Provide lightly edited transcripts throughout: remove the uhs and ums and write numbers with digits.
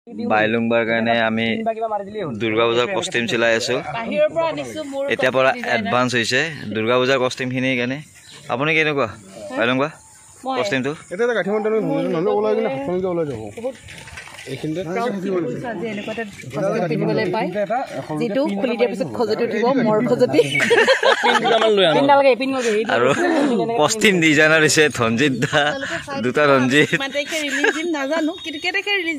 বাইলুংবাৰ কাৰণে আমি দুৰ্গা পূজাৰ কষ্টিম চিলাই আছো এতিয়া পৰা এডভান্স হৈছে দুৰ্গা পূজাৰ কষ্টিমখিনি কাৰণে আপুনি কেনেকুৱা বাইলুংবা কষ্টিমটো এটা গাঠি মন্দিৰ নহলে ওলাই কিনে হাতখনকে ওলাই যাব এইখিনিতে যিটো খুলি দিয়াৰ পিছত খজতি উঠিব মৰ খজতি আৰু কষ্টিম ডিজাইনাৰ হৈছে ধনজিত দা দুটা ৰঞ্জিত নাজানো কিন্তু কেনেকে ৰিলিজ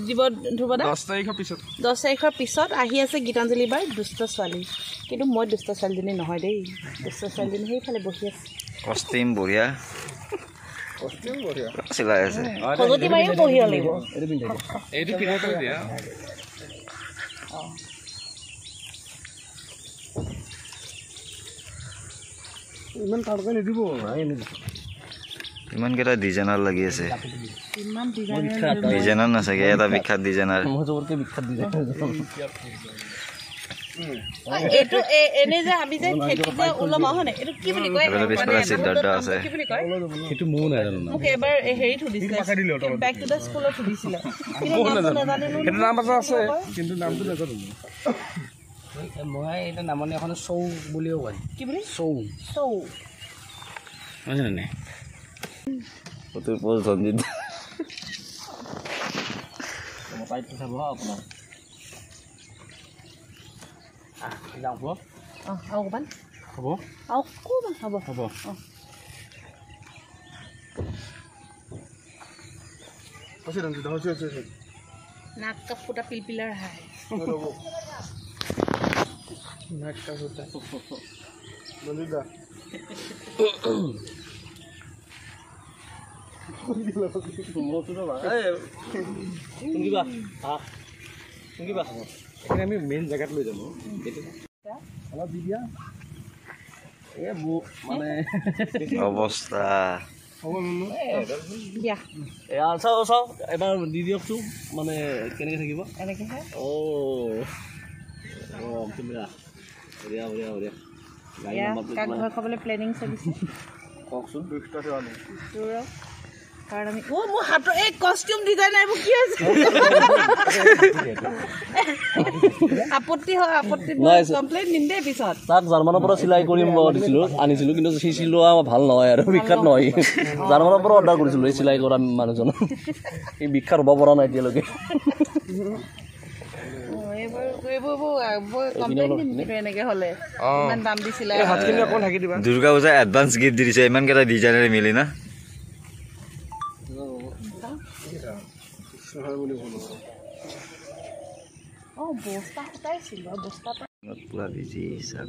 দিব ধ্ৰুৱ দা 10 তাৰিখৰ পিছত আহি আছে গীতাঞ্জলি বাৰ দুষ্ট ছোৱালী কিন্তু মই দুষ্ট ছোৱালীজনী নহয় দেই দুষ্ট ছোৱালীজনী সেইফালে বহি আছে কষ্টিম বঢ়িয়া কষ্টিম বঢ়িয়া চিলাই আছে খজতি মাৰিও বঢ়িয়া লাগিব এইটো পিনে কৰি দিয়া ইমান কাটকৈ নিদিব ইমান কেইটা ডিজাইনাৰ লাগি আছে ডিজাইনাৰ নাচাগে এটা বিখ্যাত ডিজাইনাৰ এইটো এনে যে আমি যে খেতি যে ওলমাও হনে এইটো কি বুলি কয় পিছফালে সিদ্ধাৰ্থ আছে কি বুলি কয় সেইটো মৌ নাজানো মোক এবাৰ হেৰি থুদিছিলে বেক টু দ্য স্কুলত থুদিছিলে সেইটো নাম আছে কিন্তু নামটো নাজানো মই এটা নামনি এখন চৌ বুলিও কয় কি বুলি চৌ চৌ বুজিলে নে ফটোৰ পোজ ধনজিত মোবাইলটো চাব আপোনাৰ যাওঁ হ'ব আৰু অকণমান হ'ব আৰু অকণমান হ'ব হ'ব নাক কাপোটা পিলপিলাৰ হাই আমি মেইন জেগাত লৈ যাম অলপ দি দিয়া মানে অৱস্থা দিয়া চাওঁ চাওঁ এবাৰ দি দিয়কচোন মানে কেনেকৈ থাকিব এনেকৈহে বঢ়িয়া বঢ়িয়া বঢ়িয়া কাক ভয় খাবলৈ প্লেনিং চলিছে কওকচোন কাৰণ আমি মোৰ হাতৰ এই কষ্টিউম ডিজাইনাৰ এইবোৰ কি হৈছে আপত্তি হয় আপত্তি কমপ্লেইন নিম দেই পিছত তাক জাৰ্মানৰ পৰা চিলাই কৰিম আনিছিলোঁ কিন্তু সেই চিলোৱা ভাল নহয় আৰু বিখ্যাত নহয় জাৰ্মানৰ পৰা অৰ্ডাৰ কৰিছিলোঁ এই চিলাই কৰা মানুহজন এই বিখ্যাত হ'ব পৰা নাই এতিয়ালৈকে দুৰ্গা পূজা এডভান্স গিফ্ট দি দিছে ইমান কেইটা ডিজাইনাৰে মিলি না পুৰা বিজি হিচাপ